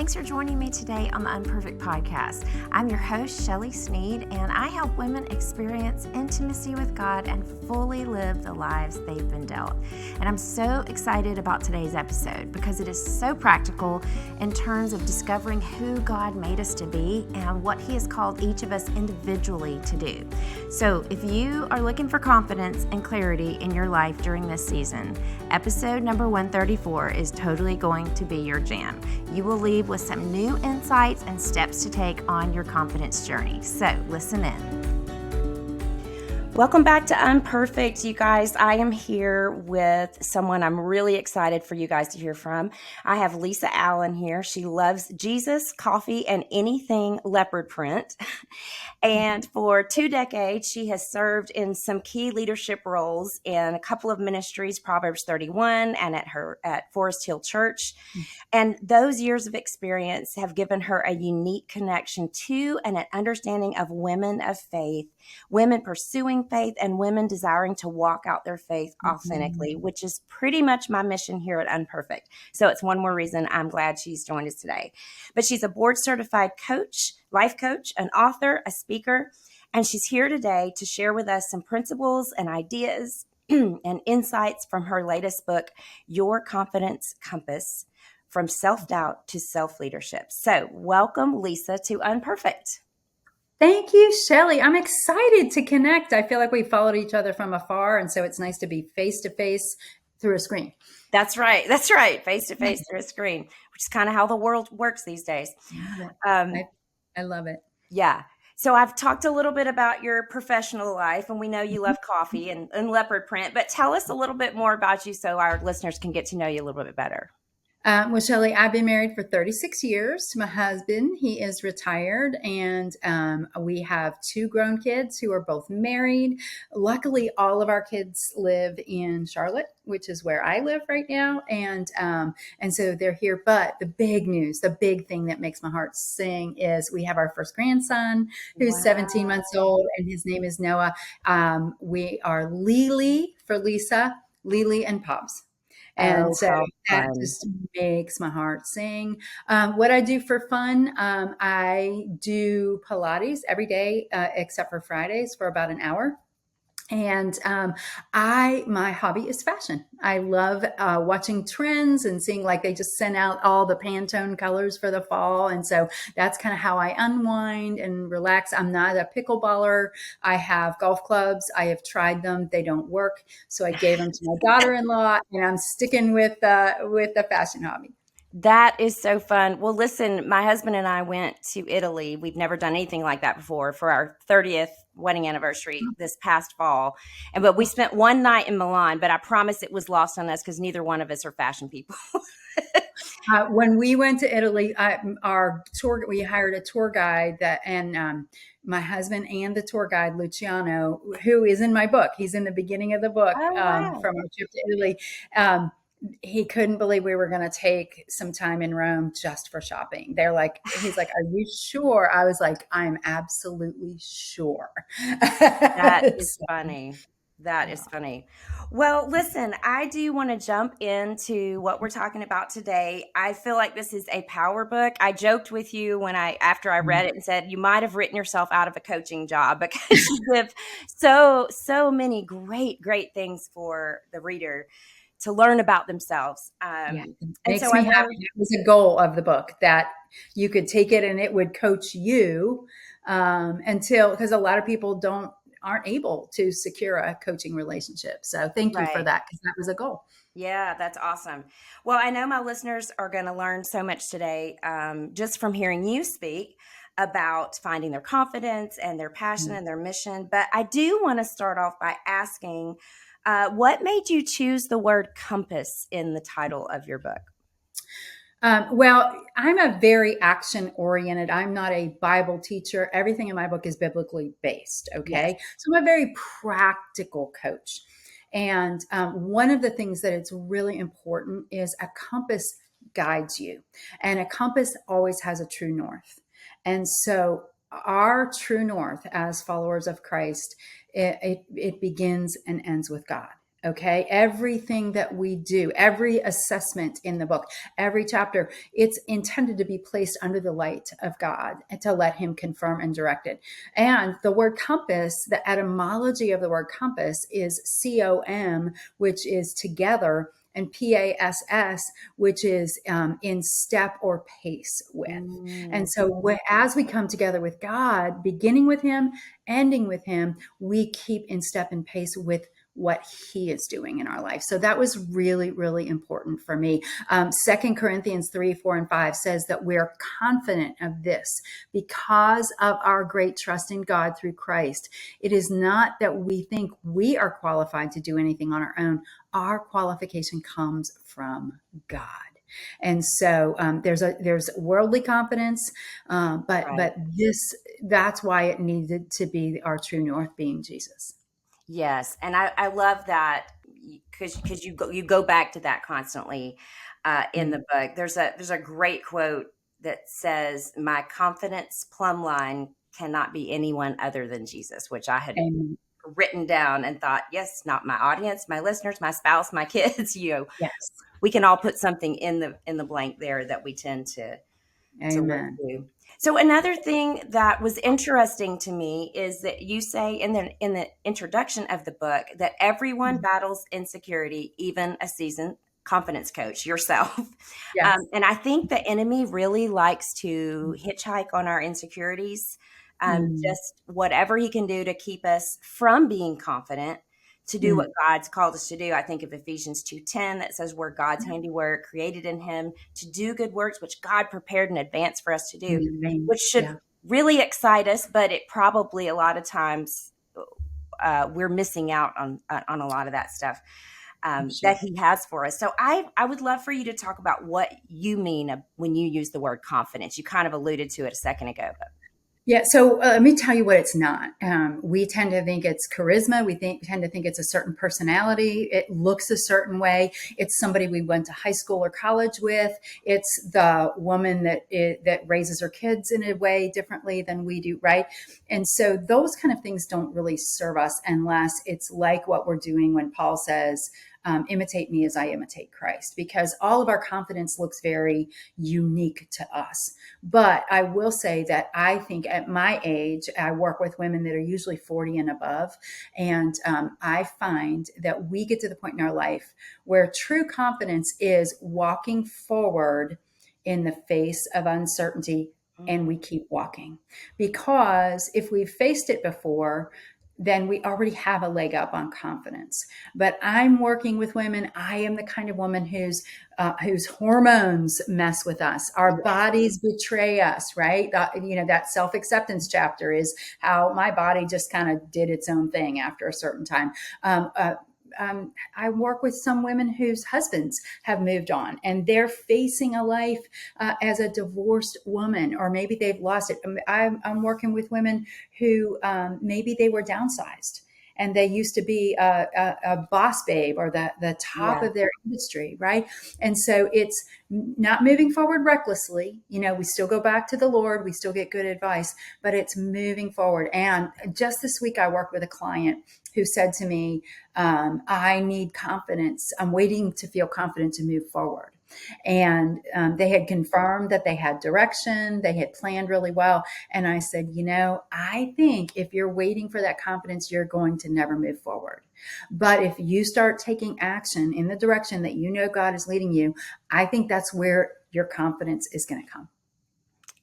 Thanks for joining me today on the UnPerfect Podcast. I'm your host, Shelly Sneed, and I help women experience intimacy with God and fully live the lives they've been dealt. And I'm so excited about today's episode because it is so practical in terms of discovering who God made us to be and what He has called each of us individually to do. So if you are looking for confidence and clarity in your life during this season, episode number 134 is totally going to be your jam. You will leave with some new insights and steps to take on your confidence journey. So listen in. Welcome back to UnPerfect, you guys. I am here with someone I'm really excited for you guys to hear from. I have Lisa Allen here. She loves Jesus, coffee, and anything leopard print. And for 2 decades, she has served in some key leadership roles in a couple of ministries, Proverbs 31 and at Forest Hill Church. And those years of experience have given her a unique connection to and an understanding of women of faith, women pursuing faith, and women desiring to walk out their faith authentically, which is pretty much my mission here at UnPerfect. So it's one more reason I'm glad she's joined us today. But she's a board certified coach, life coach, an author, a speaker, and she's here today to share with us some principles and ideas and insights from her latest book, Your Confidence Compass, From Self-Doubt to Self-Leadership. So welcome, Lisa, to UnPerfect. Thank you, Shelly. I'm excited to connect. I feel like we followed each other from afar, and so it's nice to be face-to-face through a screen. That's right. Face-to-face through a screen, which is kind of how the world works these days. I love it. Yeah. So I've talked a little bit about your professional life, and we know you love coffee and leopard print, but tell us a little bit more about you so our listeners can get to know you a little bit better. Well, Shelly, I've been married for 36 years to my husband. He is retired, and we have 2 grown kids who are both married. Luckily, all of our kids live in Charlotte, which is where I live right now. And so they're here. But the big news, the big thing that makes my heart sing is we have our first grandson who's 17 months old, and his name is Noah. We are Lily for Lisa, Lily and Pops. And so that just makes my heart sing. What I do for fun, I do Pilates every day, except for Fridays for about an hour. And my hobby is fashion. I love watching trends and seeing like they just sent out all the Pantone colors for the fall. And so that's kind of how I unwind and relax. I'm not a pickleballer. I have golf clubs. I have tried them. They don't work. So I gave them to my daughter-in-law, and I'm sticking with the fashion hobby. That is so fun. Well, listen, my husband and I went to Italy. We've never done anything like that before for our 30th wedding anniversary this past fall. But we spent one night in Milan, but I promise it was lost on us because neither one of us are fashion people. When we went to Italy, we hired a tour guide my husband and the tour guide, Luciano, who is in my book. He's in the beginning of the book from our trip to Italy. He couldn't believe we were going to take some time in Rome just for shopping. He's like, are you sure? I was like, I'm absolutely sure. That is funny. That is funny. Well, listen, I do want to jump into what we're talking about today. I feel like this is a power book. I joked with you after I read it and said, you might have written yourself out of a coaching job because you give so many great things for the reader to learn about themselves. It makes me happy. It was a goal of the book that you could take it and it would coach you because a lot of people aren't able to secure a coaching relationship. So thank you for that, because that was a goal. Yeah, that's awesome. Well, I know my listeners are going to learn so much today just from hearing you speak about finding their confidence and their passion and their mission. But I do want to start off by asking, what made you choose the word compass in the title of your book? Well, I'm a very action-oriented. I'm not a Bible teacher. Everything in my book is biblically based, okay? Yes. So I'm a very practical coach. And one of the things that it's really important is a compass guides you. And a compass always has a true north. And so our true north as followers of Christ, it begins and ends with God. Okay. Everything that we do, every assessment in the book, every chapter, it's intended to be placed under the light of God and to let Him confirm and direct it. And the word compass, the etymology of the word compass is COM, which is together, and PASS, which is in step or pace with. And so as we come together with God, beginning with Him, ending with Him, we keep in step and pace with what He is doing in our life. So that was really, really important for me. 2 Corinthians 3, 4, and 5 says that we're confident of this because of our great trust in God through Christ. It is not that we think we are qualified to do anything on our own. Our qualification comes from God. And so there's worldly confidence, but Right. that's why it needed to be our true north, being Jesus. Yes, and I love that because you go back to that constantly in the book. There's a great quote that says, "My confidence plumb line cannot be anyone other than Jesus," which I had Amen. written down and thought, yes, not my audience, my listeners, my spouse, my kids. Yes. We can all put something in the blank there that we tend to look Amen. to. So another thing that was interesting to me is that you say in the introduction of the book that everyone battles insecurity, even a seasoned confidence coach, yourself. Yes. And I think the enemy really likes to hitchhike on our insecurities, Mm. just whatever he can do to keep us from being confident to do what Mm. God's called us to do. I think of Ephesians 2:10 that says we're God's handiwork, created in Him to do good works, which God prepared in advance for us to do, Amen. which should Yeah, really excite us. But it probably a lot of times we're missing out on a lot of that stuff I'm sure. that He has for us. So I would love for you to talk about what you mean when you use the word confidence. You kind of alluded to it a second ago. But Yeah, so let me tell you what it's not. We tend to think it's charisma. Tend to think it's a certain personality. It looks a certain way. It's somebody we went to high school or college with. It's the woman that raises her kids in a way differently than we do, right? And so those kind of things don't really serve us unless it's like what we're doing when Paul says, imitate me as I imitate Christ, because all of our confidence looks very unique to us. But I will say that I think at my age, I work with women that are usually 40 and above. And I find that we get to the point in our life where true confidence is walking forward in the face of uncertainty, and we keep walking. Because if we've faced it before, then we already have a leg up on confidence. But I'm working with women. I am the kind of woman whose hormones mess with us. Our bodies betray us, right? That self-acceptance chapter is how my body just kind of did its own thing after a certain time. I work with some women whose husbands have moved on and they're facing a life as a divorced woman, or maybe they've lost it. I'm working with women who maybe they were downsized and they used to be a boss babe or the top yeah, of their industry, right? And so it's not moving forward recklessly. We still go back to the Lord, we still get good advice, but it's moving forward. And just this week, I worked with a client who said to me, I need confidence. I'm waiting to feel confident to move forward. And they had confirmed that they had direction, they had planned really well. And I said, I think if you're waiting for that confidence, you're going to never move forward. But if you start taking action in the direction that God is leading you, I think that's where your confidence is going to come.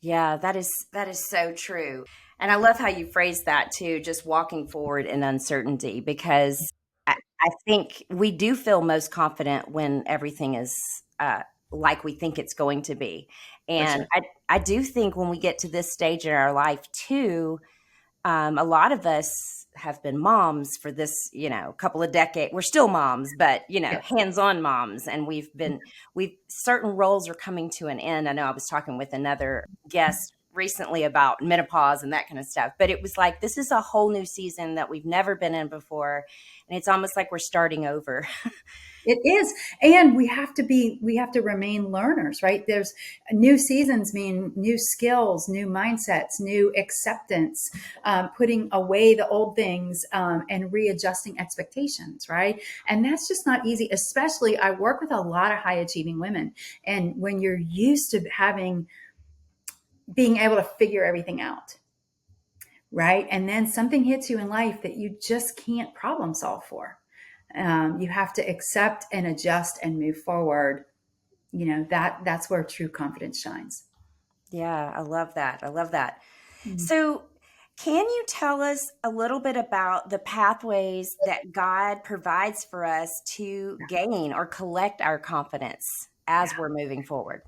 yeah, that is so true. And I love how you phrase that too, just walking forward in uncertainty, because I think we do feel most confident when everything is like we think it's going to be. For And sure. I do think when we get to this stage in our life too, a lot of us have been moms for this, couple of decades. We're still moms, but Yeah. hands-on moms, and we've certain roles are coming to an end. I know I was talking with another guest recently about menopause and that kind of stuff, but it was like, this is a whole new season that we've never been in before. And it's almost like we're starting over. It is. And we have to remain learners, right? There's new seasons mean new skills, new mindsets, new acceptance, putting away the old things, and readjusting expectations, right? And that's just not easy, especially I work with a lot of high achieving women. And when you're used to being able to figure everything out, right? And then something hits you in life that you just can't problem solve for. You have to accept and adjust and move forward. That's where true confidence shines. Yeah, I love that. I love that. Mhm. So, can you tell us a little bit about the pathways that God provides for us to gain or collect our confidence as we're moving forward?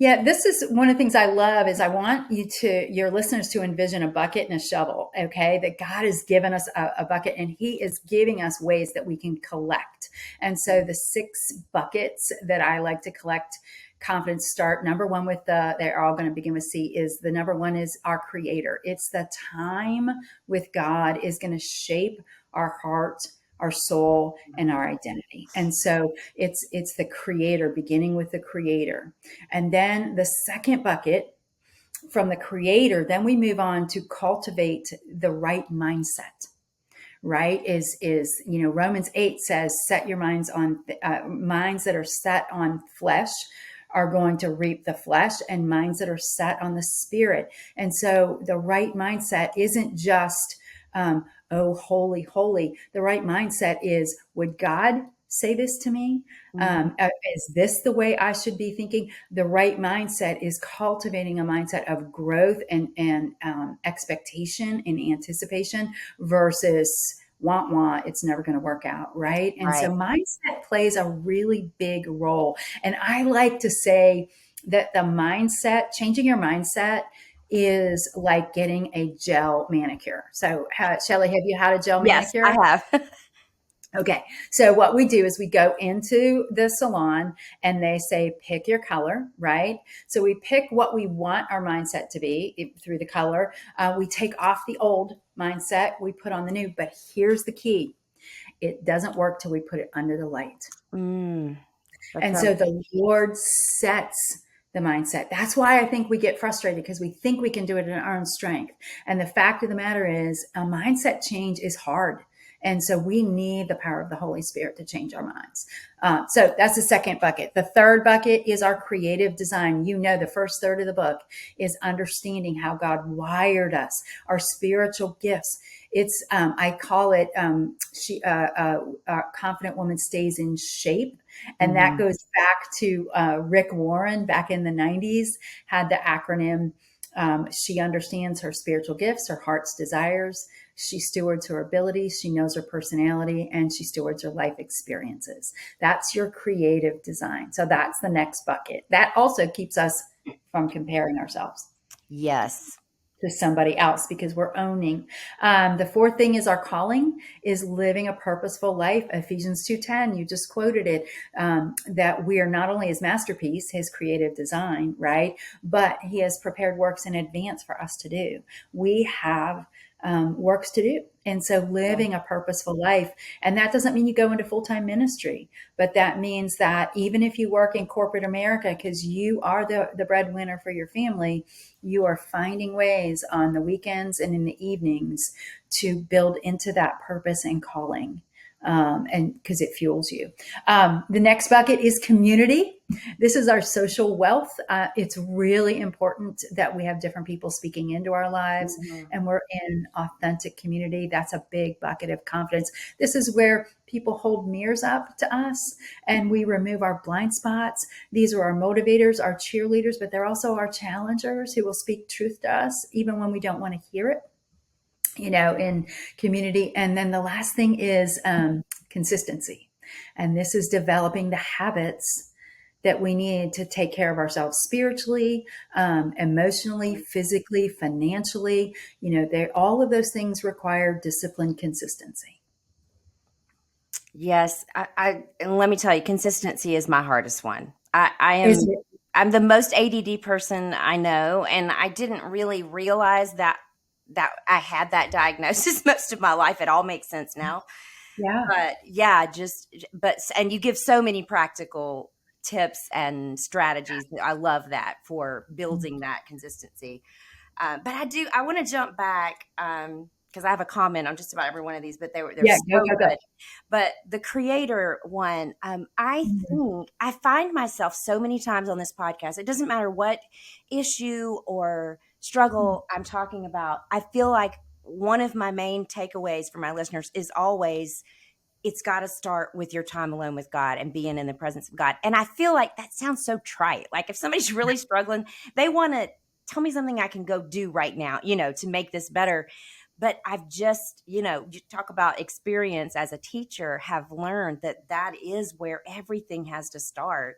Yeah, this is one of the things I love is I want your listeners to envision a bucket and a shovel, okay? That God has given us a bucket and he is giving us ways that we can collect. And so the 6 buckets that I like to collect confidence start number one with they're all going to begin with C is the number one is our creator. It's the time with God is going to shape our heart, our soul, and our identity. And so it's the creator, beginning with the creator. And then the second bucket from the creator, then we move on to cultivate the right mindset. Right is Romans 8 says set your minds on minds that are set on flesh are going to reap the flesh, and minds that are set on the spirit. And so the right mindset isn't just oh, holy, holy. The right mindset is, would God say this to me? Is this the way I should be thinking? The right mindset is cultivating a mindset of growth and expectation and anticipation versus want want, it's never going to work out, right? And so Right. mindset plays a really big role. And I like to say that changing your mindset is like getting a gel manicure. So, Shelly, have you had a gel Yes, I manicure? have. Okay. So what we do is we go into the salon and they say, pick your color, right? So we pick what we want our mindset to be through the color. We take off the old mindset, we put on the new. But here's the key. It doesn't work till we put it under the light. Mm, that's And right. so the Lord sets the mindset. That's why I think we get frustrated because we think we can do it in our own strength. And the fact of the matter is, a mindset change is hard. And so we need the power of the Holy Spirit to change our minds. So that's the second bucket. The third bucket is our creative design. The first third of the book is understanding how God wired us, our spiritual gifts. It's I call it confident woman stays in shape, and that Mhm. goes back to Rick Warren back in the 90s had the acronym. She understands her spiritual gifts, her heart's desires. She stewards her abilities. She knows her personality, and she stewards her life experiences. That's your creative design. So that's the next bucket. That also keeps us from comparing ourselves Yes. to somebody else because we're owning. The fourth thing is our calling is living a purposeful life. Ephesians 2:10, you just quoted it, that we are not only his masterpiece, his creative design, right? But he has prepared works in advance for us to do. We have works to do. And so living a purposeful life, and that doesn't mean you go into full-time ministry, but that means that even if you work in corporate America, because you are the breadwinner for your family, you are finding ways on the weekends and in the evenings to build into that purpose and calling. And because it fuels you. The next bucket is community. This is our social wealth. It's really important that we have different people speaking into our lives Mhm. and we're in authentic community. That's a big bucket of confidence. This is where people hold mirrors up to us and we remove our blind spots. These are our motivators, our cheerleaders, but they're also our challengers who will speak truth to us even when we don't want to hear it, in community. And then the last thing is consistency. And this is developing the habits that we need to take care of ourselves spiritually, emotionally, physically, financially. All of those things require discipline, consistency. Yes. And let me tell you, consistency is my hardest one. I Is am it? I'm the most ADD person I know, and I didn't really realize that I had that diagnosis most of my life. It all makes sense now. Yeah. But yeah, and you give so many practical tips and strategies. I love that for building that consistency. But I want to jump back because I have a comment on just about every one of these, but they're Yeah. Go, so go, go. good. But the creator one, I Mhm. think I find myself so many times on this podcast. It doesn't matter what issue or struggle I'm talking about. I feel like one of my main takeaways for my listeners is always it's got to start with your time alone with God and being in the presence of God. And I feel like that sounds so trite. Like if somebody's really struggling, they want to tell me something I can go do right now, to make this better. But I've just, you talk about experience as a teacher, have learned that is where everything has to start,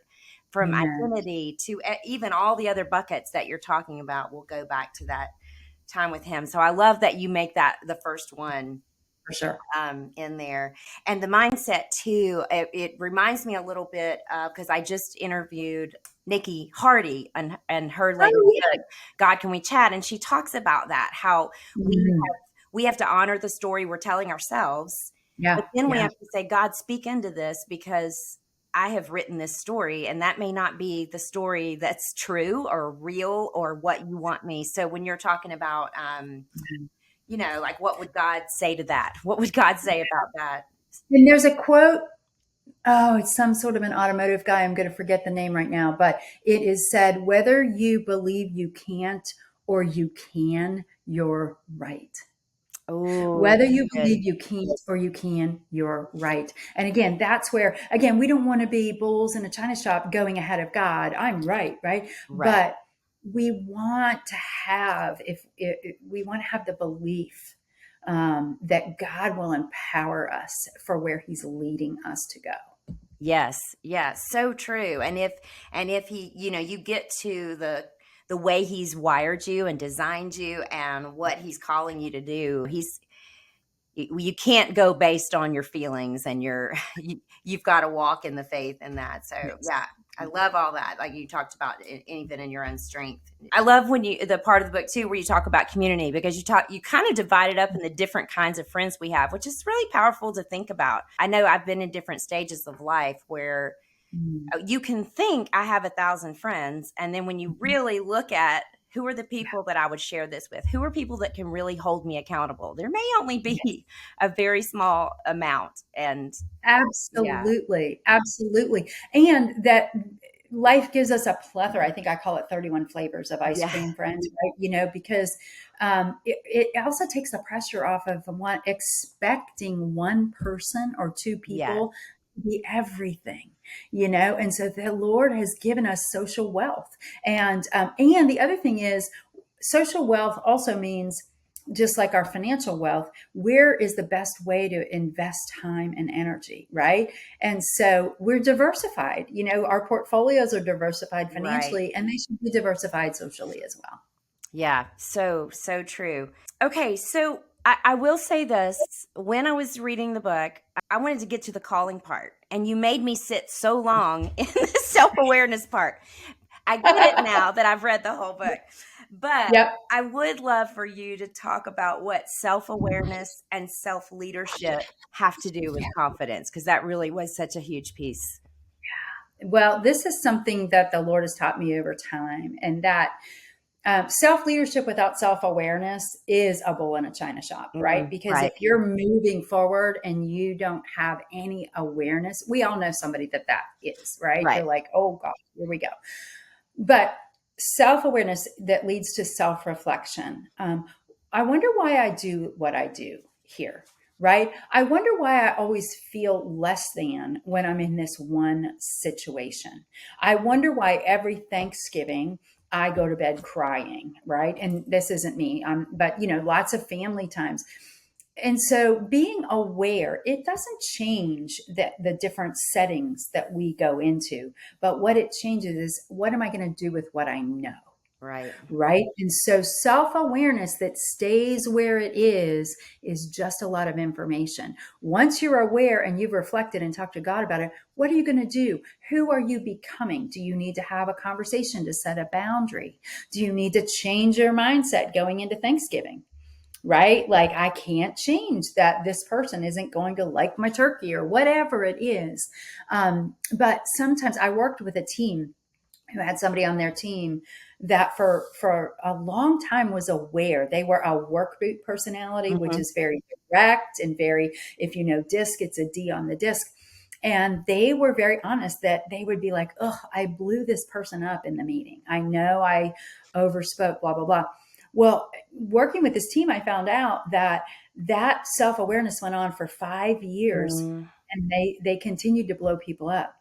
from Amen. identity to even all the other buckets that you're talking about will go back to that time with Him. So I love that you make that the first one For sure. in there. And the mindset too, it reminds me a little bit because I just interviewed Nikki Hardy and her latest Oh, book, God Can We Chat? And she talks about that, how yeah. we Mhm. we have to honor the story we're telling ourselves, but Yeah. then we Yeah. have to say, God, speak into this because I have written this story, and that may not be the story that's true or real or what you want me. So when you're talking about Mhm. like what would God say to that? What would God say about that? And there's a quote. Oh, it's some sort of an automotive guy. I'm going to forget the name right now, but it is said, whether you believe you can't or you can, you're right. Oh, Whether you good. believe you can't or you can, you're right. And again, that's where, again, we don't want to be bulls in a china shop going ahead of God. I'm right, right? Right. But we want to have, if we want to have the belief that God will empower us for where He's leading us to go. Yes. Yes. So true. And if he, you get to the way he's wired you and designed you and what he's calling you to do, you can't go based on your feelings and you've got to walk in the faith in that. So Yes. yeah, I love all that. Like you talked about even in your own strength. I love when the part of the book too, where you talk about community, because you kind of divide it up in the different kinds of friends we have, which is really powerful to think about. I know I've been in different stages of life where Mm. you can think I have 1,000 friends. And then when you Mhm. really look at who are the Yeah. people that I would share this with, who are people that can really hold me accountable, there may only Yes. be a very small amount. And yeah, Absolutely. Absolutely. And that life gives us a plethora. I think I call it 31 flavors of ice yeah, cream friends, right? Because it also takes the pressure off of one expecting one person or two yes, people to be everything, and so the Lord has given us social wealth. And the other thing is, social wealth also means, just like our financial wealth, where is the best way to invest time and energy, right? And so we're diversified. Our portfolios are diversified right. financially, and they should be diversified socially as well. Yeah, so true. Okay, so I will say this. When I was reading the book, I wanted to get to the calling part, and you made me sit so long in the self awareness part. I get it now that I've read the whole book, but Yep. I would love for you to talk about what self awareness and self leadership have to do with confidence, because that really was such a huge piece. Well, this is something that the Lord has taught me over time, and that self leadership without self awareness is a bull in a china shop, right? Because Right, if you're moving forward and you don't have any awareness, we all know somebody that is, right? right. They're like, oh gosh, here we go. But self awareness that leads to self reflection. I wonder why I do what I do here, right? I wonder why I always feel less than when I'm in this one situation. I wonder why every Thanksgiving I go to bed crying, right? And this isn't me, but lots of family times. And so being aware, it doesn't change the different settings that we go into, but what it changes is, what am I going to do with what I know? Right. right? And so self-awareness that stays where it is just a lot of information. Once you're aware and you've reflected and talked to God about it, what are you going to do? Who are you becoming? Do you need to have a conversation to set a boundary? Do you need to change your mindset going into Thanksgiving? Right? Like, I can't change that this person isn't going to like my turkey or whatever it is. But sometimes I worked with a team who had somebody on their team that for a long time was aware. They were a work boot personality, which Mm-hmm. is very direct and very, if you know disc, it's a D on the disc. And they were very honest that they would be like, oh, I blew this person up in the meeting. I know I overspoke, blah, blah, blah. Well, working with this team, I found out that that self-awareness went on for 5 years, Mm, and they continued to blow people up.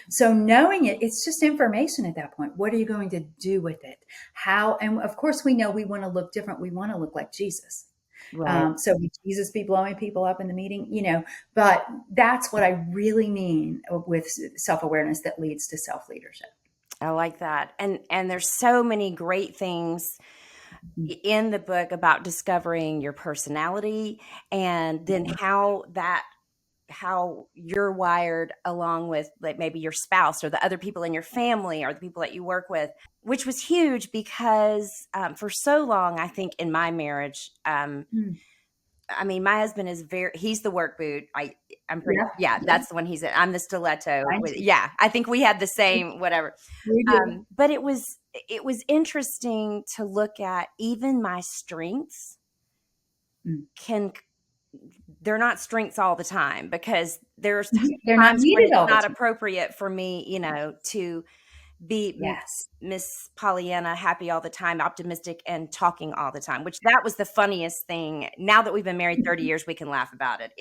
So knowing it, it's just information at that point. What are you going to do with it? How? And of course, we know we want to look different. We want to look like Jesus. right. So would Jesus be blowing people up in the meeting? But that's what I really mean with self-awareness that leads to self-leadership. I like that. And there's so many great things in the book about discovering your personality, and then how you're wired, along with like maybe your spouse or the other people in your family or the people that you work with, which was huge because for so long, I think in my marriage, Mm. I mean, my husband is he's the work boot. I'm pretty, Yeah, yeah, yeah, that's the one I'm the stiletto. mine too. Yeah, I think we had the same, whatever. We do. But it was interesting to look at even my strengths Mm. can they're not strengths all the time, because there's They're not times when needed it's all the not time. appropriate for me, to be Yes. Miss Pollyanna, happy all the time, optimistic, and talking all the time, which that was the funniest thing. Now that we've been married 30 years, we can laugh about it.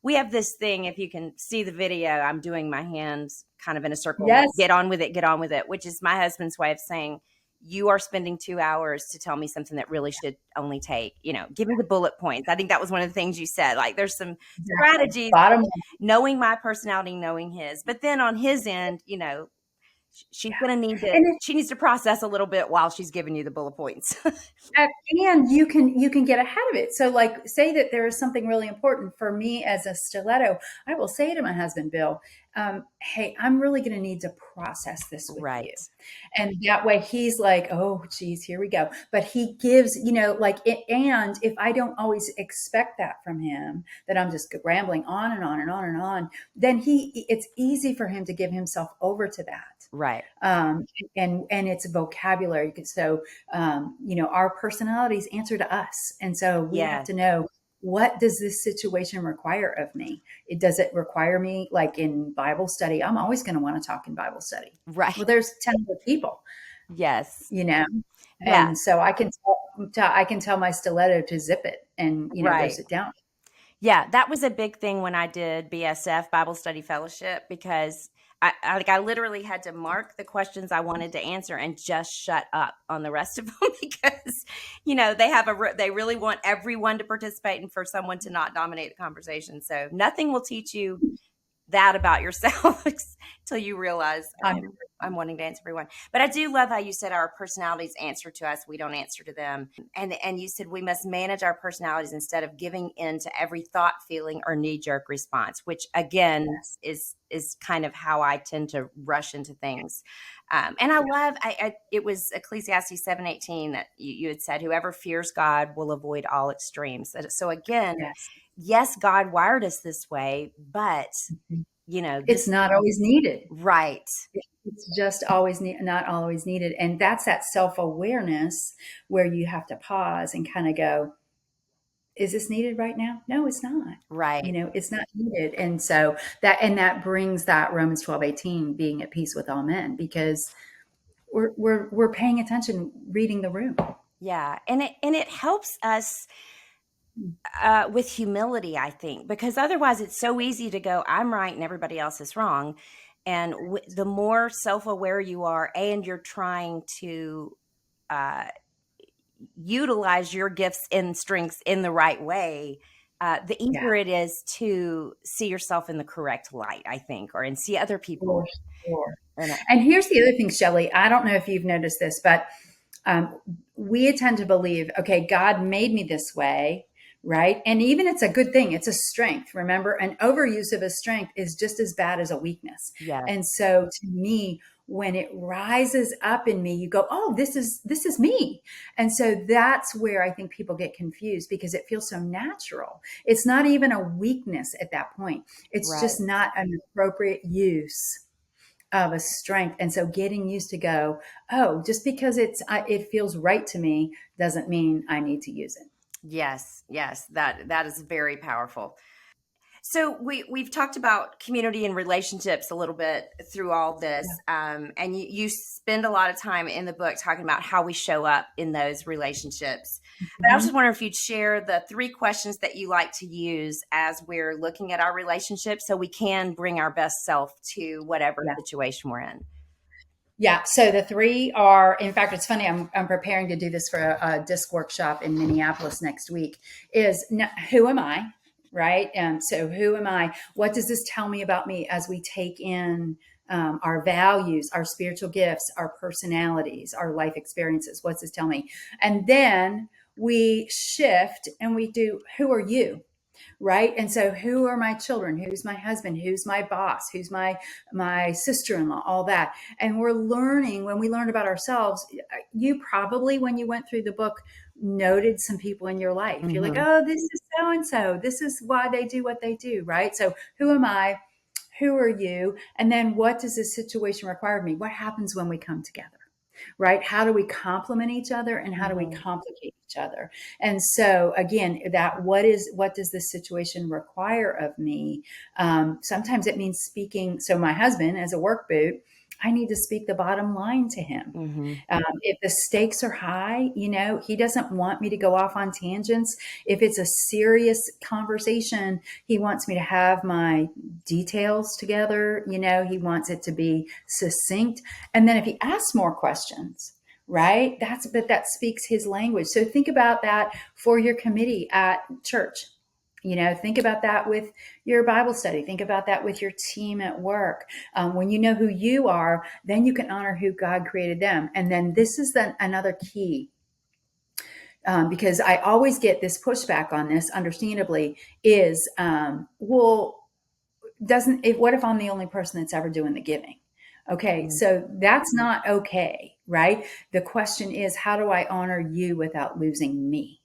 We have this thing, if you can see the video, I'm doing my hands kind of in a circle, like, Yes. get on with it, which is my husband's way of saying, you are spending 2 hours to tell me something that really should only take, give me the bullet points. I think that was one of the things you said. Like, there's some Exactly. strategies, Bottom line. knowing my personality, knowing his, but then on his end, she's Yeah. going to need And she needs to process a little bit while she's giving you the bullet points. and you can get ahead of it. So, like, say that there is something really important for me as a stiletto. I will say to my husband, Bill, hey, I'm really going to need to process this with you. Right. And that way he's like, oh geez, here we go. But he gives, like it. And if I don't always expect that from him, that I'm just rambling on and on and on and on, then it's easy for him to give himself over to that. Right. And it's vocabulary. So, our personalities answer to us. And so we have Yeah. to know, what does this situation require of me? Does it require me, like in Bible study? I'm always going to want to talk in Bible study. Right. Well, there's 10 other people, Yes. you know, Yeah. and so I can tell my stiletto to zip it and, go Right. sit down. Yeah, that was a big thing when I did BSF, Bible Study Fellowship, because I literally had to mark the questions I wanted to answer and just shut up on the rest of them because, they really want everyone to participate and for someone to not dominate the conversation. So nothing will teach you that about yourself until you realize I'm wanting to answer everyone. But I do love how you said our personalities answer to us. We don't answer to them. And you said we must manage our personalities instead of giving in to every thought, feeling, or knee-jerk response, which again Yes. is kind of how I tend to rush into things. And I love, it was Ecclesiastes 7:18 that you had said, whoever fears God will avoid all extremes. So again, Yes. yes, God wired us this way, but It's not always needed. right. It's just not always needed. And that's that self-awareness where you have to pause and kind of go, is this needed right now? No, it's not. Right. It's not needed. And so that brings that Romans 12:18, being at peace with all men, because we're paying attention, reading the room. Yeah. And it helps us with humility, I think, because otherwise it's so easy to go, I'm right and everybody else is wrong. And the more self-aware you are, and you're trying to uh, utilize your gifts and strengths in the right way, the easier Yeah, it is to see yourself in the correct light, I think, and see other for people sure. And And here's the other thing, Shelly. I don't know if you've noticed this, but um, we tend to believe, okay, God made me this way, right? And even it's a good thing, it's a strength. Remember, an overuse of a strength is just as bad as a weakness. yes, And so to me, when it rises up in me, you go, oh, this is me. And so that's where I think people get confused because it feels so natural. It's not even a weakness at that point. It's right. just not an appropriate use of a strength. And so getting used to go, oh, just because it feels right to me doesn't mean I need to use it. Yes, yes, that is very powerful. So we've talked about community and relationships a little bit through all this, Yeah. and you spend a lot of time in the book talking about how we show up in those relationships. But I was just Mhm. wondering if you'd share the 3 questions that you like to use as we're looking at our relationships, so we can bring our best self to whatever Yeah. situation we're in. Yeah. So the three are, in fact, it's funny. I'm preparing to do this for a disc workshop in Minneapolis next week. Who am I? Right. And so who am I? What does this tell me about me as we take in our values, our spiritual gifts, our personalities, our life experiences? What's this tell me? And then we shift and we do, who are you? Right. And so who are my children? Who's my husband? Who's my boss? Who's my sister-in-law? All that. And we're learning, when we learn about ourselves, you probably, when you went through the book, noted some people in your life. You're like, Hmm. oh, this is so and so. This is why they do what they do. Right. So who am I? Who are you? And then what does this situation require of me? What happens when we come together? Right? How do we complement each other and how do we Hmm. complicate each other? And so again, what does this situation require of me? Sometimes it means speaking. So my husband, as a work boot, I need to speak the bottom line to him. Hmm. If the stakes are high, he doesn't want me to go off on tangents. If it's a serious conversation, he wants me to have my details together. He wants it to be succinct. And then if he asks more questions, right, that speaks his language. So think about that for your committee at church. Think about that with your Bible study. Think about that with your team at work. When you know who you are, then you can honor who God created them. And then this is another key, because I always get this pushback on this, understandably, is, well, what if I'm the only person that's ever doing the giving? Okay, so that's not okay, right? The question is, how do I honor you without losing me?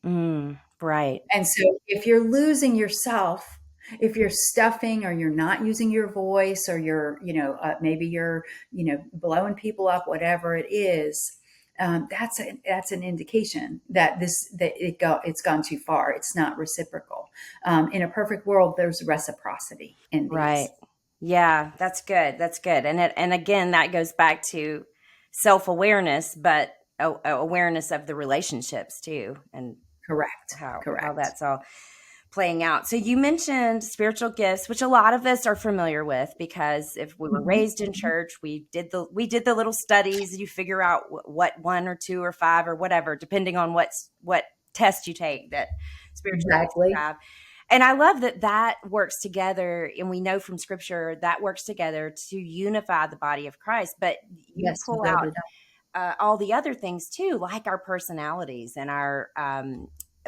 Right. And so if you're losing yourself, if you're stuffing or you're not using your voice or you're, maybe you're, blowing people up, whatever it is, that's an indication that it's gone too far. It's not reciprocal. In a perfect world, there's reciprocity in Right. these. Yeah, that's good. That's good. And again, that goes back to self-awareness, but awareness of the relationships too, and Correct. how Correct. that's all playing out. So you mentioned spiritual gifts, which a lot of us are familiar with because if we were Mhm, raised in mhm. church, we did the little studies. You figure out what one or two or five or whatever, depending on what test you take that spiritual gifts you Exactly. have. And I love that works together, and we know from Scripture that works together to unify the body of Christ. But you Yes, to pull build out it up. all the other things too, like our personalities and our.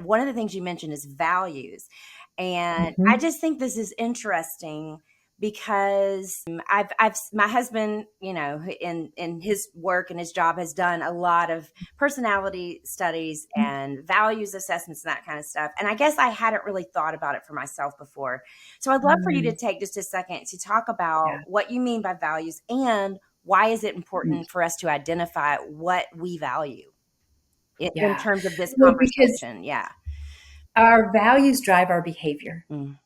One of the things you mentioned is values, and I Mhm. just think this is interesting because I've my husband, in his work and his job has done a lot of personality studies and values assessments and that kind of stuff. And I guess I hadn't really thought about it for myself before. So I'd love for you to Mm, take just a second to talk about yeah. what you mean by values and why is it Mm, important for us to identify what we value in yeah. terms of this Well, because conversation? Yeah. our values drive our behavior. Mm.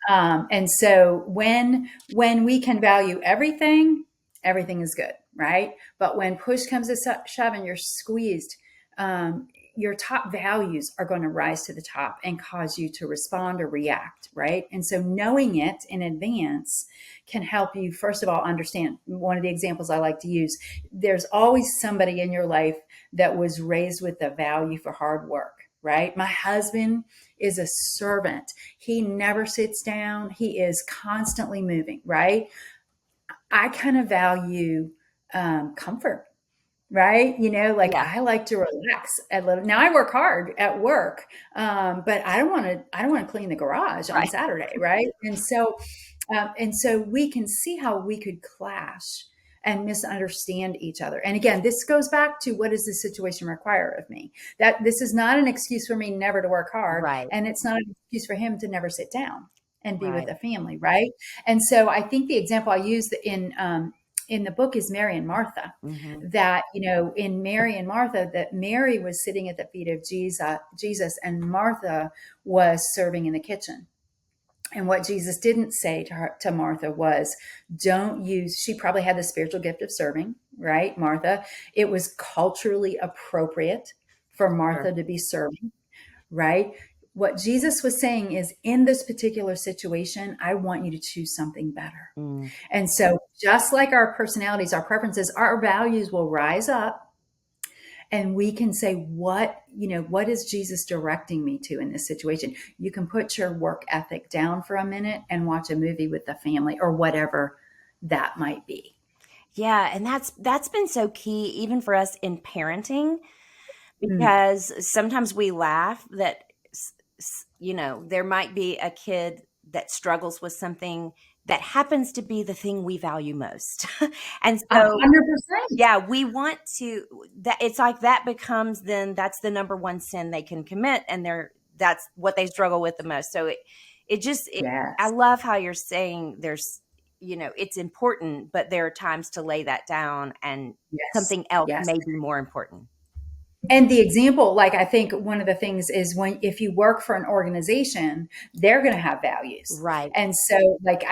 And so when we can value everything, everything is good, right? But when push comes to shove and you're squeezed, your top values are going to rise to the top and cause you to respond or react, right? And so knowing it in advance can help you, first of all, understand. One of the examples I like to use, there's always somebody in your life that was raised with the value for hard work, right? My husband is a servant. He never sits down. He is constantly moving, right? I kind of value comfort. Right. Like Yeah. I like to relax a little. Now I work hard at work. But I don't want to clean the garage on Right. Saturday. Right. And so we can see how we could clash and misunderstand each other. And again, this goes back to, what does this situation require of me? That this is not an excuse for me never to work hard. Right. And it's not an excuse for him to never sit down and be with Right. a family. Right. And so I think the example I used in the book is Mary and Martha. Hmm. That, in Mary and Martha, that Mary was sitting at the feet of Jesus, and Martha was serving in the kitchen. And what Jesus didn't say to Martha was, don't use, she probably had the spiritual gift of serving, right? Martha, it was culturally appropriate for Sure. Martha to be serving, right? What Jesus was saying is, in this particular situation, I want you to choose something better. Mm. And so, just like our personalities, our preferences, our values will rise up, and we can say, what is Jesus directing me to in this situation? You can put your work ethic down for a minute and watch a movie with the family, or whatever that might be. Yeah, and that's been so key even for us in parenting, Mm. because sometimes we laugh that there might be a kid that struggles with something that happens to be the thing we value most. And so 100%. yeah, we want to, that it's like that becomes, then that's the number one sin they can commit, and that's what they struggle with the most. So I Yes. love how you're saying it's important, but there are times to lay that down, and Yes. something else Yes. may be more important. And the example, like, I think one of the things is, if you work for an organization, they're going to have values. Right. And so, like,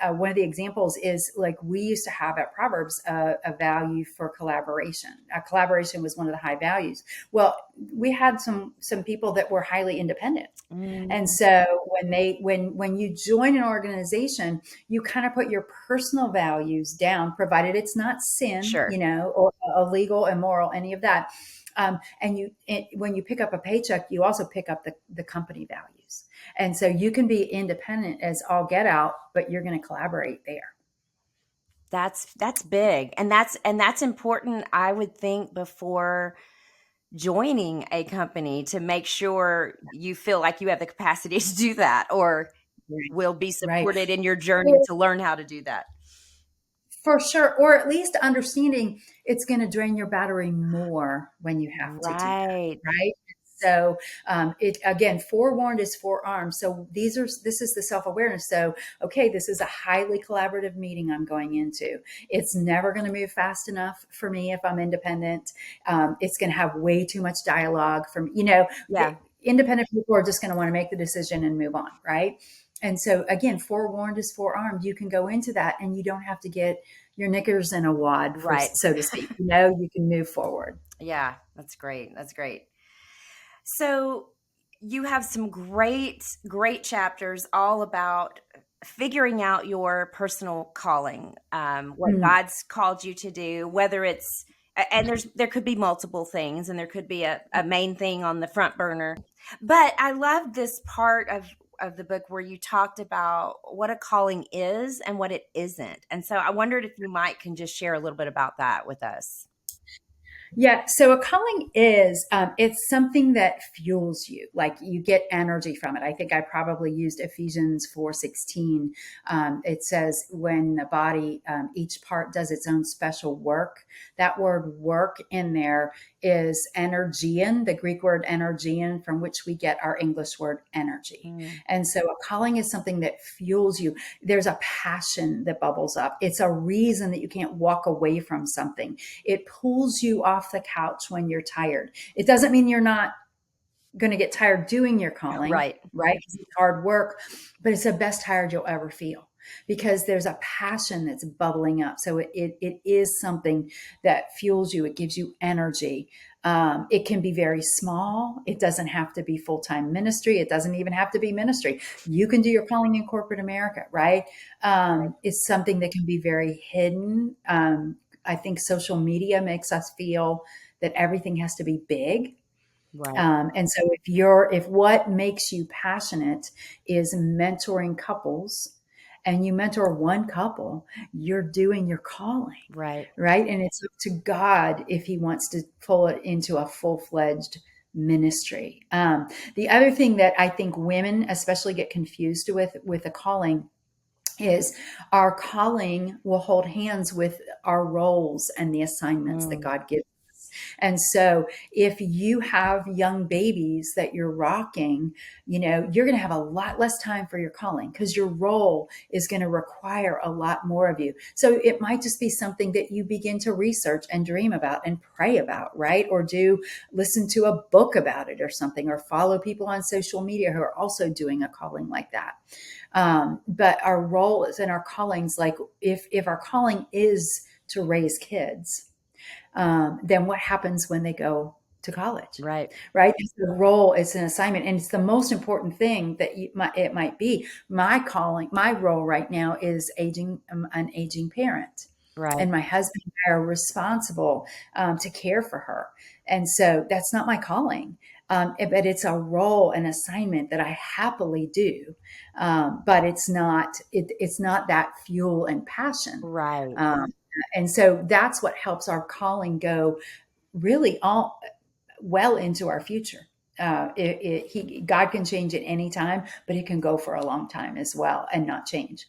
one of the examples is, like, we used to have at Proverbs a value for collaboration. Collaboration was one of the high values. Well, we had some people that were highly independent. And Mm, so when you join an organization, you kind of put your personal values down, provided it's not sin, sure. or illegal, immoral, any of that. When you pick up a paycheck, you also pick up the company values. And so you can be independent as all get out, but you're going to collaborate there. That's big. And that's important, I would think, before joining a company, to make sure you feel like you have the capacity to do that, or Right. will be Right. supported in your journey to learn how to do that. For sure. Or at least understanding it's going to drain your battery more when you have to do that. Right. Right. So, it again, forewarned is forearmed. So this is the self-awareness. So, okay, this is a highly collaborative meeting I'm going into. It's never going to move fast enough for me if I'm independent. It's going to have way too much dialogue from, Yeah. independent people are just going to want to make the decision and move on. Right. And so, again, forewarned is forearmed. You can go into that and you don't have to get your knickers in a wad, Right. so to speak. You can move forward. Yeah, that's great. That's great. So you have some great chapters all about figuring out your personal calling, what Mm. God's called you to do, whether it's, and there could be multiple things, and there could be a main thing on the front burner. But I love this part of the book where you talked about what a calling is and what it isn't. And so I wondered if you might can just share a little bit about that with us. Yeah. So a calling is, it's something that fuels you, like you get energy from it. I think I probably used Ephesians 4:16. It says, when the body, each part does its own special work. That word work in there is energian, the Greek word energian, from which we get our English word energy. Mm, And so a calling is something that fuels you. There's a passion that bubbles up. It's a reason that you can't walk away from something. It pulls you off the couch when you're tired. It doesn't mean you're not going to get tired doing your calling, right. right? 'Cause it's hard work, but it's the best tired you'll ever feel, because there's a passion that's bubbling up. So it is something that fuels you. It gives you energy. It can be very small. It doesn't have to be full-time ministry. It doesn't even have to be ministry. You can do your calling in corporate America, right? Right. It's something that can be very hidden. I think social media makes us feel that everything has to be big. Right. And so if what makes you passionate is mentoring couples and you mentor one couple, you're doing your calling, Right. right? And it's up to God if he wants to pull it into a full-fledged ministry. The other thing that I think women especially get confused with a calling is our calling will hold hands with our roles and the assignments that Mm, God gives. And so if you have young babies that you're rocking, you're going to have a lot less time for your calling because your role is going to require a lot more of you. So it might just be something that you begin to research and dream about and pray about, right? Or listen to a book about it or something, or follow people on social media who are also doing a calling like that. But our role is in our callings. Like if our calling is to raise kids, then what happens when they go to college? right. Right? It's the role, it's an assignment, and it's the most important thing that it might be. My calling, my role right now is an aging parent. Right. And my husband and I are responsible to care for her. And so that's not my calling. But it's a role, an assignment that I happily do. But it's not that fuel and passion. Right. Um, and so that's what helps our calling go really all well into our future. God can change at any time, but it can go for a long time as well and not change.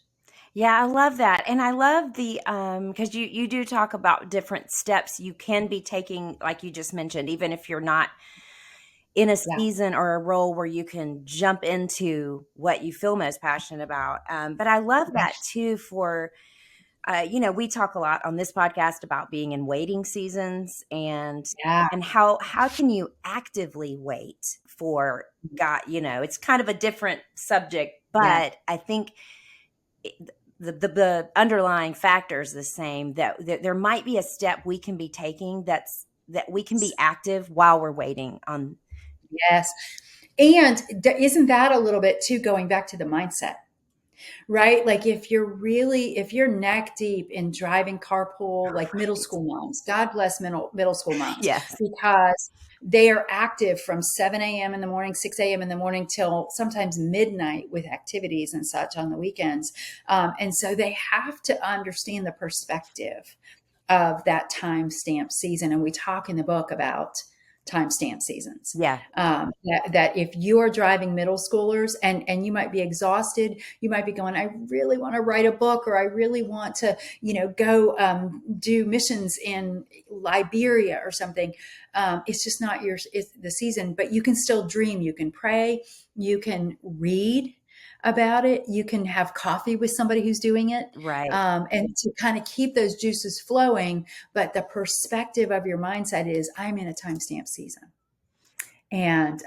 Yeah, I love that. And I love the because you do talk about different steps you can be taking, like you just mentioned, even if you're not in a Yeah. season or a role where you can jump into what you feel most passionate about. But I love that too for we talk a lot on this podcast about being in waiting seasons Yeah. and how can you actively wait for God? It's kind of a different subject, Yeah. but I think the underlying factor is the same, that there might be a step we can be taking that we can be active while we're waiting on. Yes. And isn't that a little bit too going back to the mindset? Right? Like if you're neck deep in driving carpool, like middle school moms, God bless middle school moms, Yes. because they are active from 7 a.m. in the morning, 6 a.m. in the morning till sometimes midnight with activities and such on the weekends. And so they have to understand the perspective of that time stamp season. And we talk in the book about timestamp seasons. Yeah. That if you are driving middle schoolers and you might be exhausted, you might be going, I really want to write a book, or I really want to, go do missions in Liberia or something. It's just not it's the season, but you can still dream. You can pray. You can read about it. You can have coffee with somebody who's doing it, Right. and to kind of keep those juices flowing. But the perspective of your mindset is, I'm in a timestamp season. And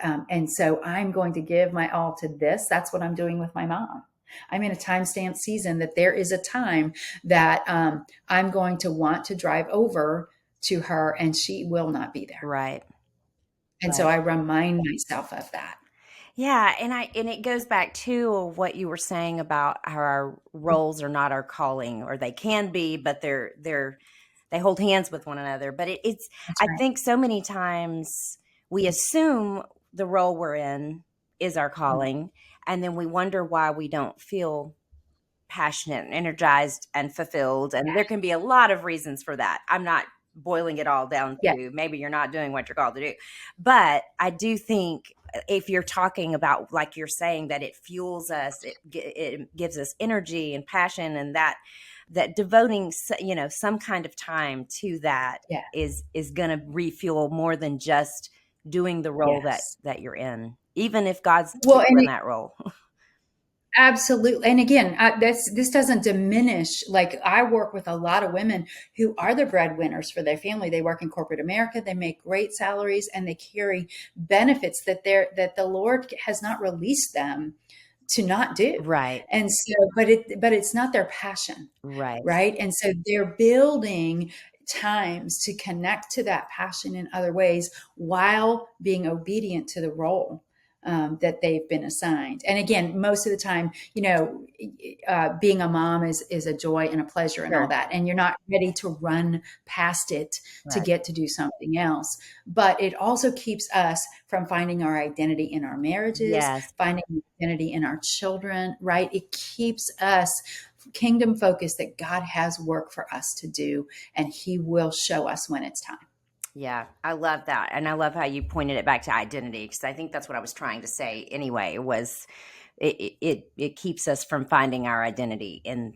so I'm going to give my all to this. That's what I'm doing with my mom. I'm in a timestamp season that there is a time that I'm going to want to drive over to her and she will not be there. Right. And so I remind myself of that. Yeah, and it goes back to what you were saying about how our roles are not our calling, or they can be, but they hold hands with one another. But it's That's I right. think so many times we assume the role we're in is our calling, and then we wonder why we don't feel passionate and energized and fulfilled. And there can be a lot of reasons for that. I'm not boiling it all down Yeah. to maybe you're not doing what you're called to do. But I do think if you're talking about, like you're saying, that it fuels us, it gives us energy and passion, and that devoting some kind of time to that Yeah. is going to refuel more than just doing the role Yes. that you're in, even if God's Well, in that role. absolutely. And again, this doesn't diminish. Like, I work with a lot of women who are the breadwinners for their family. They work in corporate America. They make great salaries and they carry benefits that the Lord has not released them to not do. Right. And so, but it's not their passion. Right. Right. And so they're building times to connect to that passion in other ways while being obedient to the role. that they've been assigned. And again, most of the time, being a mom is a joy and a pleasure and all Sure. that. And you're not ready to run past it to Right. get to do something else. But it also keeps us from finding our identity in our marriages, Yes. finding identity in our children, right? It keeps us kingdom focused that God has work for us to do, and He will show us when it's time. Yeah, I love that. And I love how you pointed it back to identity, because I think that's what I was trying to say anyway, was it keeps us from finding our identity in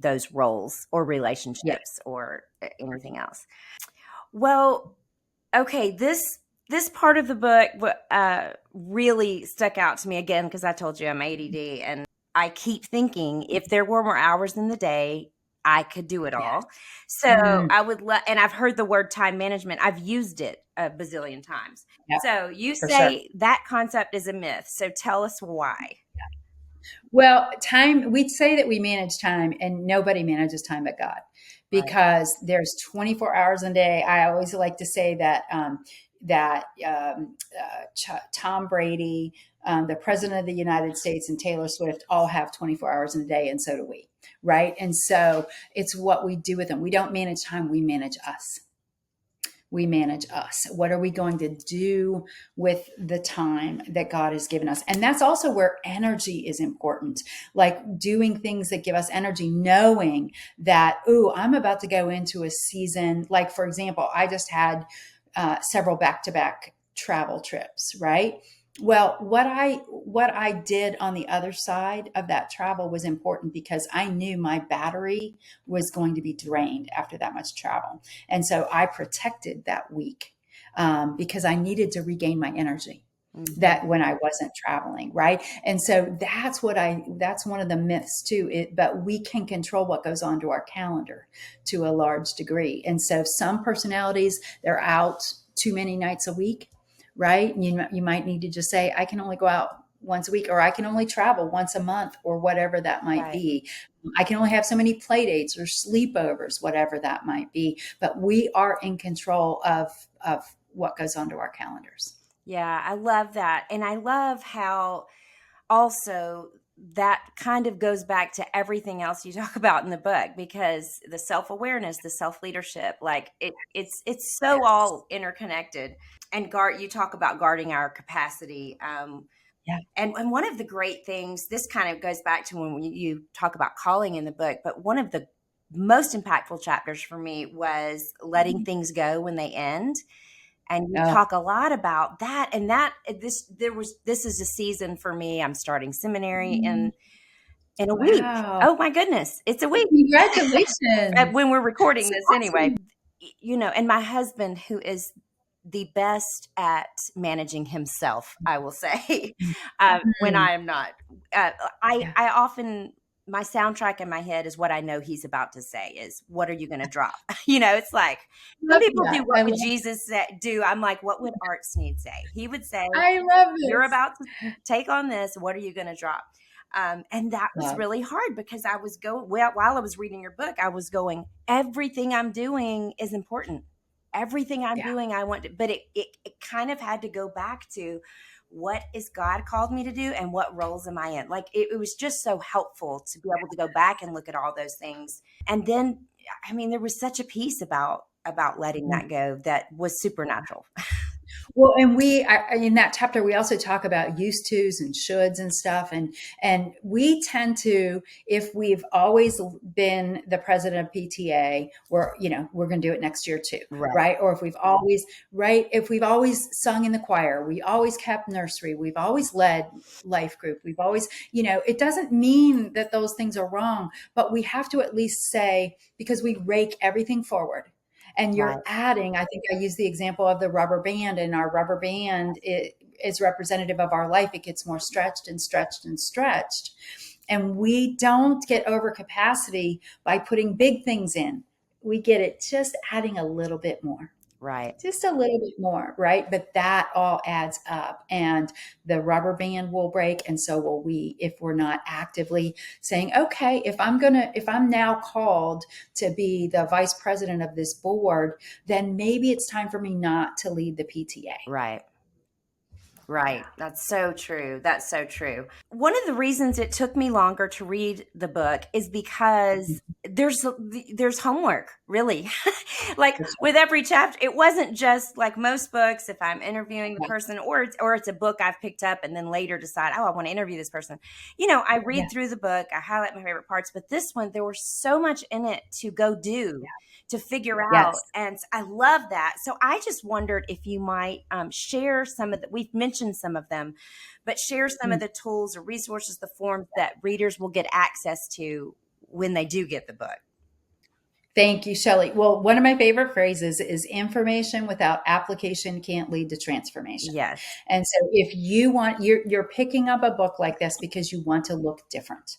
those roles or relationships or anything else. Well, okay, this part of the book really stuck out to me again, because I told you I'm ADD, and I keep thinking if there were more hours in the day, I could do it all. So I would and I've heard the word time management. I've used it a bazillion times. Yep, So you for say sure. that concept is a myth. So tell us why. Well, time, we'd say that we manage time, and nobody manages time but God, Right. because there's 24 hours a day. I always like to say that Tom Brady, the president of the United States, and Taylor Swift all have 24 hours in a day, and so do we, right? And so it's what we do with them. We don't manage time, we manage us. We manage us. What are we going to do with the time that God has given us? And that's also where energy is important, like doing things that give us energy, knowing that, ooh, I'm about to go into a season. Like, for example, I just had several back-to-back travel trips, right? Well, what I did on the other side of that travel was important, because I knew my battery was going to be drained after that much travel. And so I protected that week, because I needed to regain my energy that when I wasn't traveling, right? And so that's one of the myths too. But we can control what goes onto our calendar to a large degree. And so some personalities, they're out too many nights a week, right? You might need to just say, I can only go out once a week, or I can only travel once a month, or whatever that might Right. be. I can only have so many play dates or sleepovers, whatever that might be. But we are in control of what goes onto our calendars. Yeah, I love that. And I love how also that kind of goes back to everything else you talk about in the book, because the self-awareness, the self-leadership, like it's so Yes. all interconnected. And you talk about guarding our capacity. Yeah. And one of the great things, this kind of goes back to when you talk about calling in the book, but one of the most impactful chapters for me was letting things go when they end. And you Oh, talk a lot about that. And this is a season for me. I'm starting seminary in a week. wow. Oh my goodness, it's a week Congratulations. when we're recording That's this anyway. awesome. And my husband, who is the best at managing himself, I will say, when Mhm. I am not. Uh, I Yeah. I often my soundtrack in my head is what I know he's about to say is, "What are you going to drop?" It's like some Love people do. that. What would Jesus do? I'm like, what would Art Sneed say? He would say, I love "You're this. about to take on this. What are you going to drop?" And that was Love. really hard, because I was while I was reading your book, I was going, everything I'm doing is important. Everything I'm Yeah. doing, I want to, but it kind of had to go back to, what is God called me to do, and what roles am I in? Like it was just so helpful to be able to go back and look at all those things. And then, I mean, there was such a piece about letting Mm. that go that was supernatural. Well, and in that chapter, we also talk about used tos and shoulds and stuff. And we tend to, if we've always been the president of PTA, we're going to do it next year too. Right. Right. Or if we've always sung in the choir, we always kept nursery, we've always led life group, we've always, it doesn't mean that those things are wrong, but we have to at least say, because we rake everything forward. And Right. you're adding, I think I use the example of the rubber band, and our rubber band is representative of our life. It gets more stretched and stretched and stretched. And we don't get over capacity by putting big things in. We get it just adding a little bit more, Right. just a little bit more, right? But that all adds up, and the rubber band will break, and so will we, if we're not actively saying, okay, if I'm now called to be the vice president of this board, then maybe it's time for me not to lead the PTA. Right. Right. That's so true. That's so true. One of the reasons it took me longer to read the book is because there's homework, really. Like with every chapter, it wasn't just like most books, if I'm interviewing the person or it's a book I've picked up and then later decide, oh, I want to interview this person. I read through the book, I highlight my favorite parts, but this one, there was so much in it to go do. To figure out. And I love that. So I just wondered if you might share some of we've mentioned some of them, but share some of the tools or resources, the forms that readers will get access to when they do get the book. Thank you, Shelly. Well, one of my favorite phrases is information without application can't lead to transformation. Yes. And so if you want, you're picking up a book like this because you want to look different.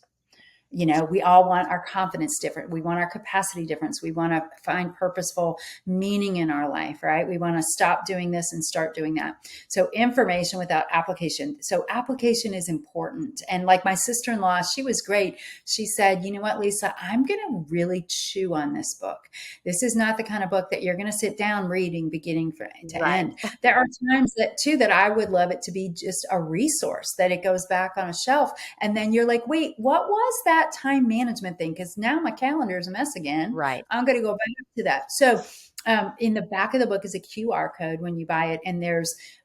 We all want our confidence different. We want our capacity difference. We want to find purposeful meaning in our life, right? We want to stop doing this and start doing that. So information without application. So application is important. And like my sister-in-law, she was great. She said, you know what, Lisa, I'm going to really chew on this book. This is not the kind of book that you're going to sit down reading beginning to end. There are times that I would love it to be just a resource, that it goes back on a shelf. And then you're like, wait, what was that time management thing? Because now my calendar is a mess again. Right. I'm going to go back to that. So in the back of the book is a QR code when you buy it. And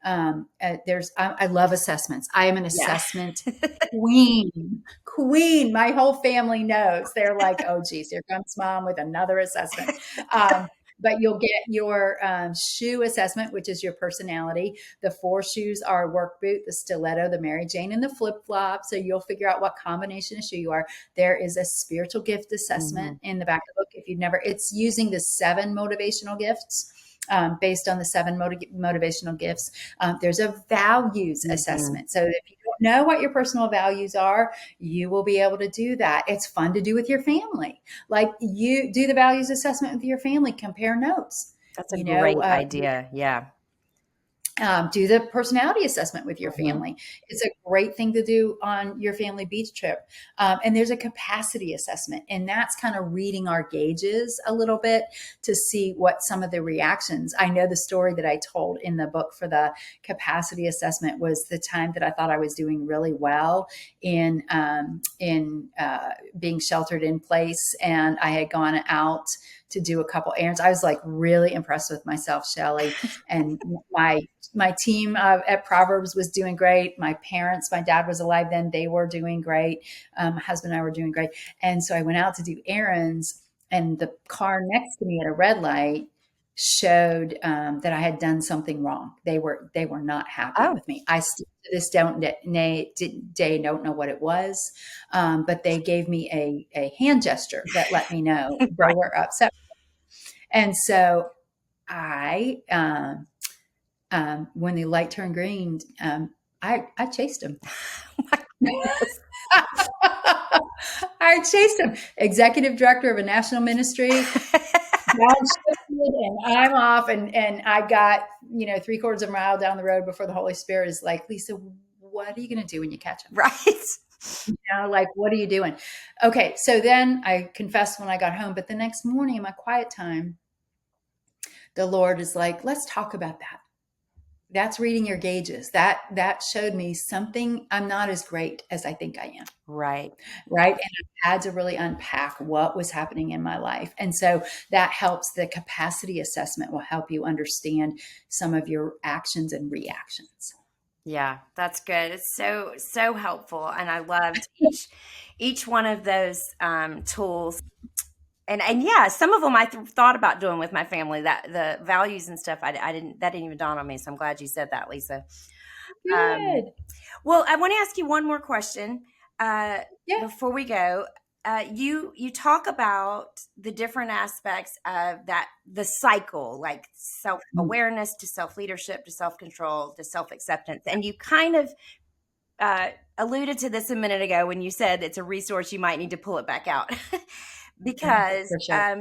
I love assessments. I am an assessment queen. My whole family knows. They're like, oh geez, here comes mom with another assessment. But you'll get your shoe assessment, which is your personality. The 4 shoes are work boot, the stiletto, the Mary Jane, and the flip flop. So you'll figure out what combination of shoe you are. There is a spiritual gift assessment in the back of the book. If you've never, it's using the 7 motivational gifts. Based on the 7 motivational gifts. There's a values assessment. So if you don't know what your personal values are, you will be able to do that. It's fun to do with your family. Like you do the values assessment with your family, compare notes. That's a great idea. Yeah. Do the personality assessment with your family. It's a great thing to do on your family beach trip. And there's a capacity assessment, and that's kind of reading our gauges a little bit to see what some of the reactions. I know the story that I told in the book for the capacity assessment was the time that I thought I was doing really well in being sheltered in place, and I had gone out to do a couple errands. I was like really impressed with myself, Shelly, and my team at Proverbs was doing great. My parents, my dad was alive then. They were doing great. My husband and I were doing great. And so I went out to do errands, and the car next to me at a red light showed that I had done something wrong. They were not happy with me. I still to this day don't know what it was, but they gave me a hand gesture that let me know they were upset. And so I, when the light turned green, I chased him. I chased him. Executive director of a national ministry. And I'm off, and I got 3/4 of a mile down the road before the Holy Spirit is like, Lisa, what are you going to do when you catch him? Right. Like, what are you doing? Okay. So then I confessed when I got home, but the next morning in my quiet time, the Lord is like, let's talk about that. That's reading your gauges. That showed me something. I'm not as great as I think I am. Right. And I had to really unpack what was happening in my life. And so that helps. The capacity assessment will help you understand some of your actions and reactions. Yeah, that's good. It's so helpful. And I loved each one of those tools. And yeah, some of them I thought about doing with my family, that the values and stuff. That didn't even dawn on me. So I'm glad you said that, Lisa. Good. Well, I want to ask you one more question before we go. You talk about the different aspects of the cycle, like self-awareness to self-leadership to self-control to self-acceptance. And you kind of alluded to this a minute ago when you said it's a resource, you might need to pull it back out. Because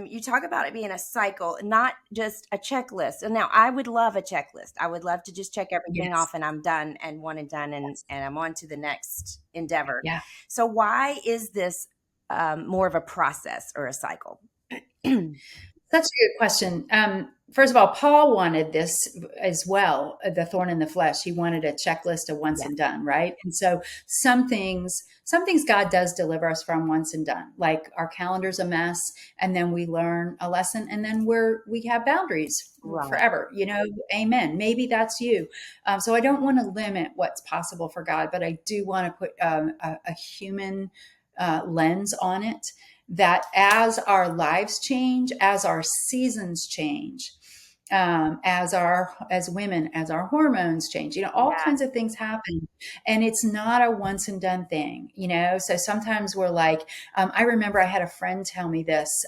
you talk about it being a cycle, not just a checklist. And now I would love a checklist. I would love to just check everything off and I'm done and one and done and I'm on to the next endeavor. Yeah. So why is this more of a process or a cycle? Such a good question. First of all, Paul wanted this as well, the thorn in the flesh. He wanted a checklist of once Yeah. and done, right? And so some things God does deliver us from once and done. Like our calendar's a mess, and then we learn a lesson, and then we have boundaries Right. forever. Amen. Maybe that's you. So I don't want to limit what's possible for God, but I do want to put a human lens on it, that as our lives change, as our seasons change, as women, as our hormones change, all Yeah. kinds of things happen, and it's not a once and done thing. So sometimes we're like, I remember I had a friend tell me this.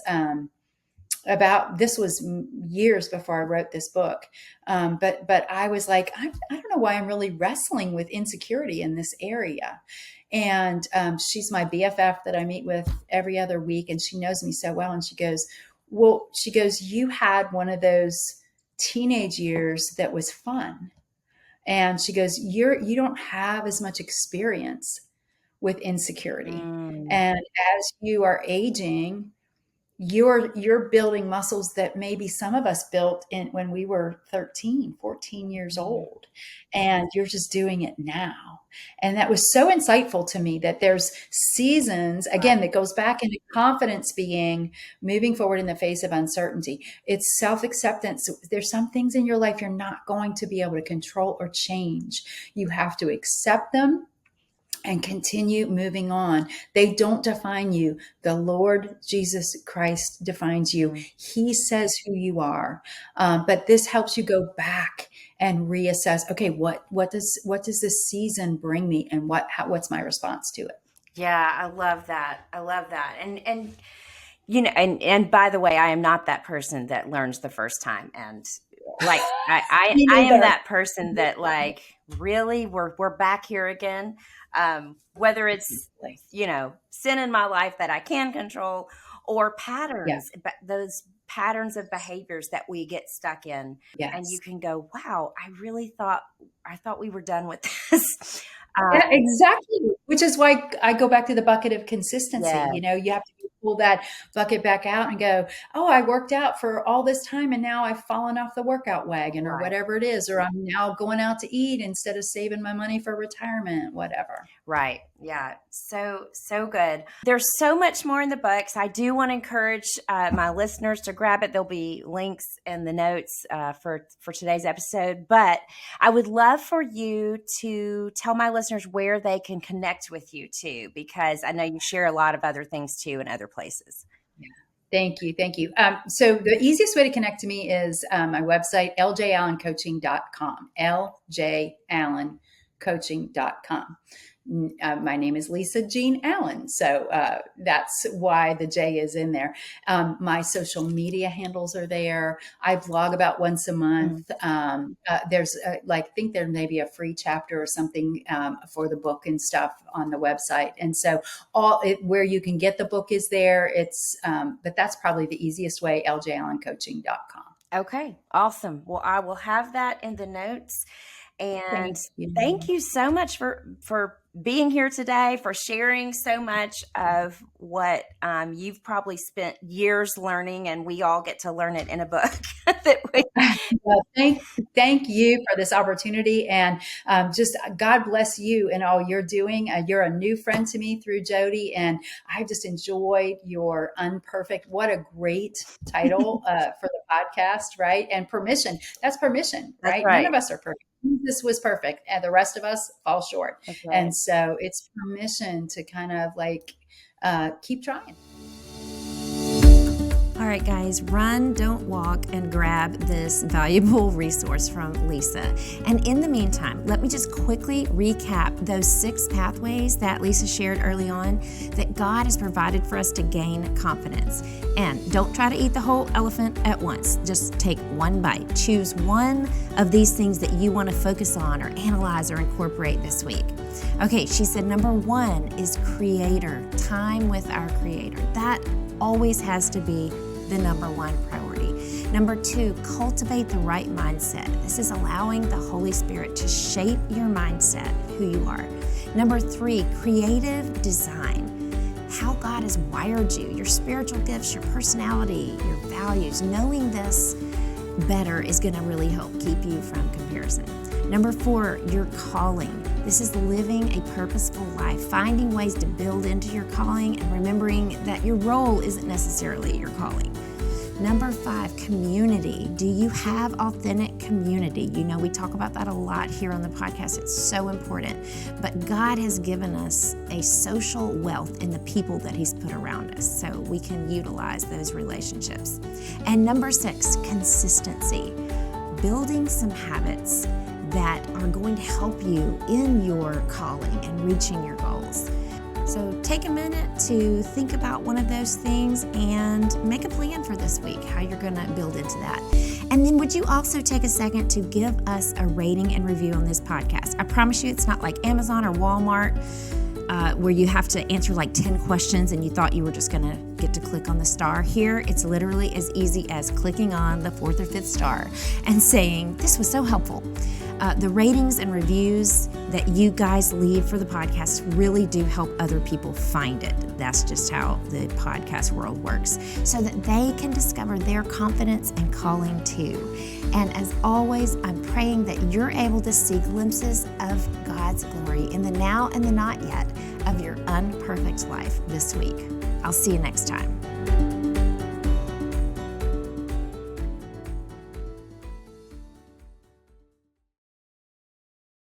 About this was years before I wrote this book, but I was like, I don't know why I'm really wrestling with insecurity in this area. And she's my BFF that I meet with every other week, and she knows me so well. And she goes, you had one of those teenage years that was fun. And she goes, you don't have as much experience with insecurity. And as you are aging, you're building muscles that maybe some of us built in when we were 13, 14 years old, and you're just doing it now. And that was so insightful to me, that there's seasons, again, that goes back into confidence, being moving forward in the face of uncertainty. It's self-acceptance. There's some things in your life you're not going to be able to control or change. You have to accept them and continue moving on. They don't define you. The Lord Jesus Christ defines you. He says who you are. But this helps you go back and reassess. Okay, what does this season bring me, and what's my response to it? Yeah, I love that. And and by the way, I am not that person that learns the first time. And like I am that person that like, really, we're back here again. Whether it's sin in my life that I can control, or patterns, but those patterns of behaviors that we get stuck in, and you can go, wow, I thought we were done with this. Yeah, exactly. Which is why I go back to the bucket of consistency. Yeah. You have to pull that bucket back out and go, oh, I worked out for all this time, and now I've fallen off the workout wagon, or whatever it is, or I'm now going out to eat instead of saving my money for retirement, whatever. Right. Yeah. So good. There's so much more in the books. I do want to encourage my listeners to grab it. There'll be links in the notes for today's episode, but I would love for you to tell my listeners where they can connect with you too, because I know you share a lot of other things too in other places. Thank you. So the easiest way to connect to me is my website, ljallencoaching.com, ljallencoaching.com. My name is Lisa Jean Allen. So that's why the J is in there. My social media handles are there. I blog about once a month. There's I think there may be a free chapter or something for the book and stuff on the website. And so where you can get the book is there. But that's probably the easiest way, ljallencoaching.com. Okay, awesome. Well, I will have that in the notes. And thank you so much for being here today, for sharing so much of what you've probably spent years learning, and we all get to learn it in a book. Well, thank you for this opportunity, and just God bless you and all you're doing. You're a new friend to me through Jody, and I just enjoyed your UnPerfect. What a great title for the podcast, right? And permission. That's permission, right? None of us are perfect. This was perfect, and the rest of us fall short. Right. And so it's permission to kind of keep trying. All right, guys, run, don't walk, and grab this valuable resource from Lisa. And in the meantime, let me just quickly recap those 6 pathways that Lisa shared early on that God has provided for us to gain confidence. And don't try to eat the whole elephant at once. Just take one bite. Choose one of these things that you want to focus on or analyze or incorporate this week. Okay, she said number 1 is Creator, time with our Creator. That always has to be the number 1 priority. Number 2, cultivate the right mindset. This is allowing the Holy Spirit to shape your mindset, who you are. Number 3, creative design. how God has wired you, your spiritual gifts, your personality, your values. Knowing this better is going to really help keep you from comparison. Number 4, your calling. This is living a purposeful life, finding ways to build into your calling and remembering that your role isn't necessarily your calling. Number 5, community. Do you have authentic community? You know, we talk about that a lot here on the podcast. It's so important. But God has given us a social wealth in the people that He's put around us, so we can utilize those relationships. And number 6, consistency. Building some habits that are going to help you in your calling and reaching your goals. So take a minute to think about one of those things and make a plan for this week, how you're going to build into that. And then would you also take a second to give us a rating and review on this podcast? I promise you it's not like Amazon or Walmart where you have to answer like 10 questions and you thought you were just going to get to click on the star. Here, it's literally as easy as clicking on the 4th or 5th star and saying, this was so helpful. The ratings and reviews that you guys leave for the podcast really do help other people find it. That's just how the podcast world works, so that they can discover their confidence and calling too. And as always, I'm praying that you're able to see glimpses of God's glory in the now and the not yet of your unperfect life this week. I'll see you next time.